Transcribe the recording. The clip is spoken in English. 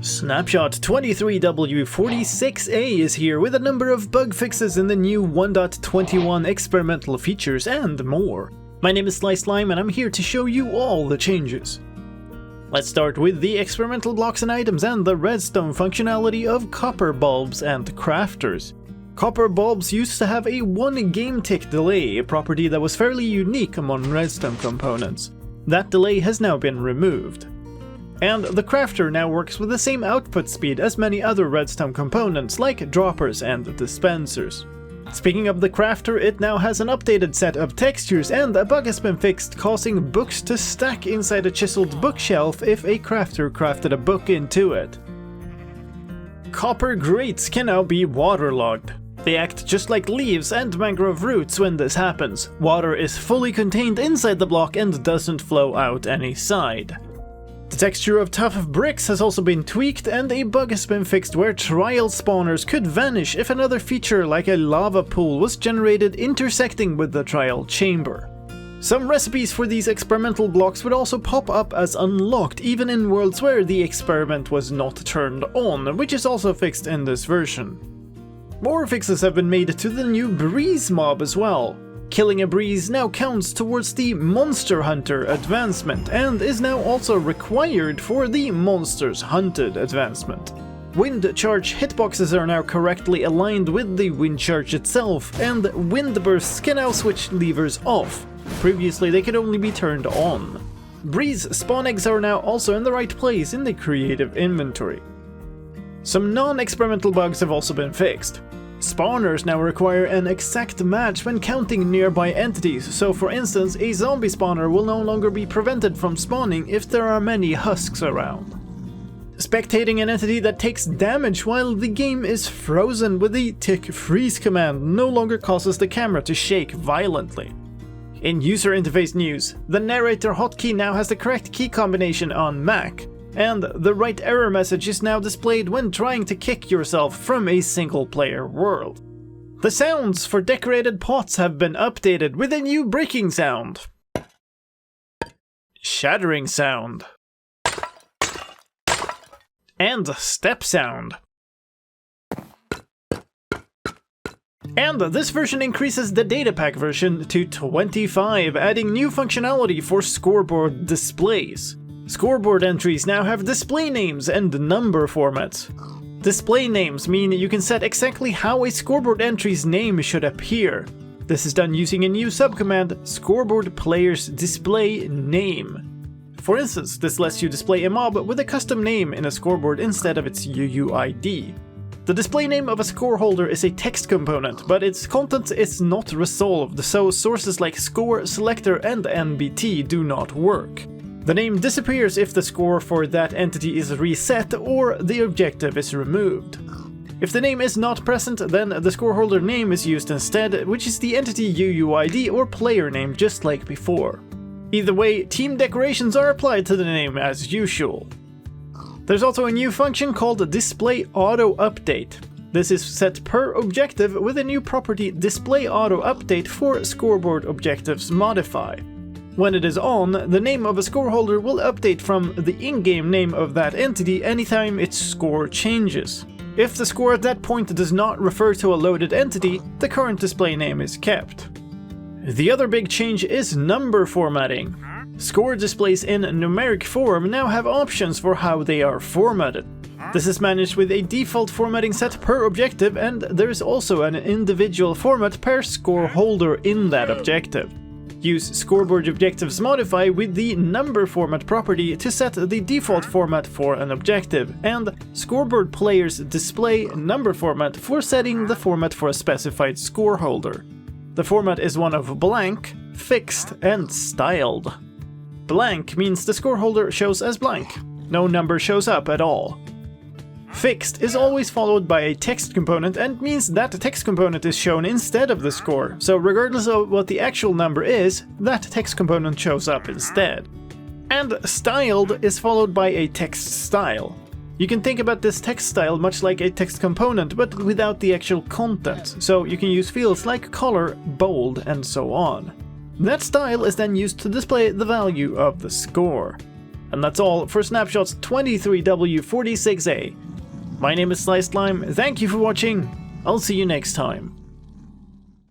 Snapshot 23w46a is here with a number of bug fixes in the new 1.21 experimental features and more. My name is Slime and I'm here to show you all the changes. Let's start with the experimental blocks and items and the redstone functionality of copper bulbs and crafters. Copper bulbs used to have a 1 game tick delay, a property that was fairly unique among redstone components. That delay has now been removed. And the crafter now works with the same output speed as many other redstone components like droppers and dispensers. Speaking of the crafter, it now has an updated set of textures and a bug has been fixed causing books to stack inside a chiseled bookshelf if a crafter crafted a book into it. Copper grates can now be waterlogged. They act just like leaves and mangrove roots when this happens. Water is fully contained inside the block and doesn't flow out any side. The texture of tough bricks has also been tweaked and a bug has been fixed where trial spawners could vanish if another feature like a lava pool was generated intersecting with the trial chamber. Some recipes for these experimental blocks would also pop up as unlocked even in worlds where the experiment was not turned on, which is also fixed in this version. More fixes have been made to the new breeze mob as well. Killing a breeze now counts towards the Monster Hunter advancement and is now also required for the Monsters Hunted advancement. Wind charge hitboxes are now correctly aligned with the wind charge itself, and wind bursts can now switch levers off. Previously they could only be turned on. Breeze spawn eggs are now also in the right place in the creative inventory. Some non-experimental bugs have also been fixed. Spawners now require an exact match when counting nearby entities, so for instance a zombie spawner will no longer be prevented from spawning if there are many husks around. Spectating an entity that takes damage while the game is frozen with the tick freeze command no longer causes the camera to shake violently. In user interface news, the narrator hotkey now has the correct key combination on Mac, and the right error message is now displayed when trying to kick yourself from a single-player world. The sounds for decorated pots have been updated with a new breaking sound, shattering sound, and step sound. And this version increases the datapack version to 25, adding new functionality for scoreboard displays. Scoreboard entries now have display names and number formats. Display names mean you can set exactly how a scoreboard entry's name should appear. This is done using a new subcommand, scoreboard player's display name. For instance, this lets you display a mob with a custom name in a scoreboard instead of its UUID. The display name of a score holder is a text component, but its content is not resolved, so sources like score, selector, and NBT do not work. The name disappears if the score for that entity is reset or the objective is removed. If the name is not present, then the scoreholder name is used instead, which is the entity UUID or player name just like before. Either way, team decorations are applied to the name as usual. There's also a new function called Display Auto Update. This is set per objective with a new property Display Auto Update for scoreboard objectives modify. When it is on, the name of a scoreholder will update from the in-game name of that entity anytime its score changes. If the score at that point does not refer to a loaded entity, the current display name is kept. The other big change is number formatting. Score displays in numeric form now have options for how they are formatted. This is managed with a default formatting set per objective, and there is also an individual format per score holder in that objective. Use Scoreboard Objectives Modify with the number format property to set the default format for an objective, and Scoreboard Player's Display Number Format for setting the format for a specified score holder. The format is one of blank, fixed, and styled. Blank means the score holder shows as blank. No number shows up at all. Fixed is always followed by a text component and means that the text component is shown instead of the score, so regardless of what the actual number is, that text component shows up instead. And styled is followed by a text style. You can think about this text style much like a text component, but without the actual content, so you can use fields like color, bold, and so on. That style is then used to display the value of the score. And that's all for Snapshot 23w46a. My name is Slime, thank you for watching, I'll see you next time.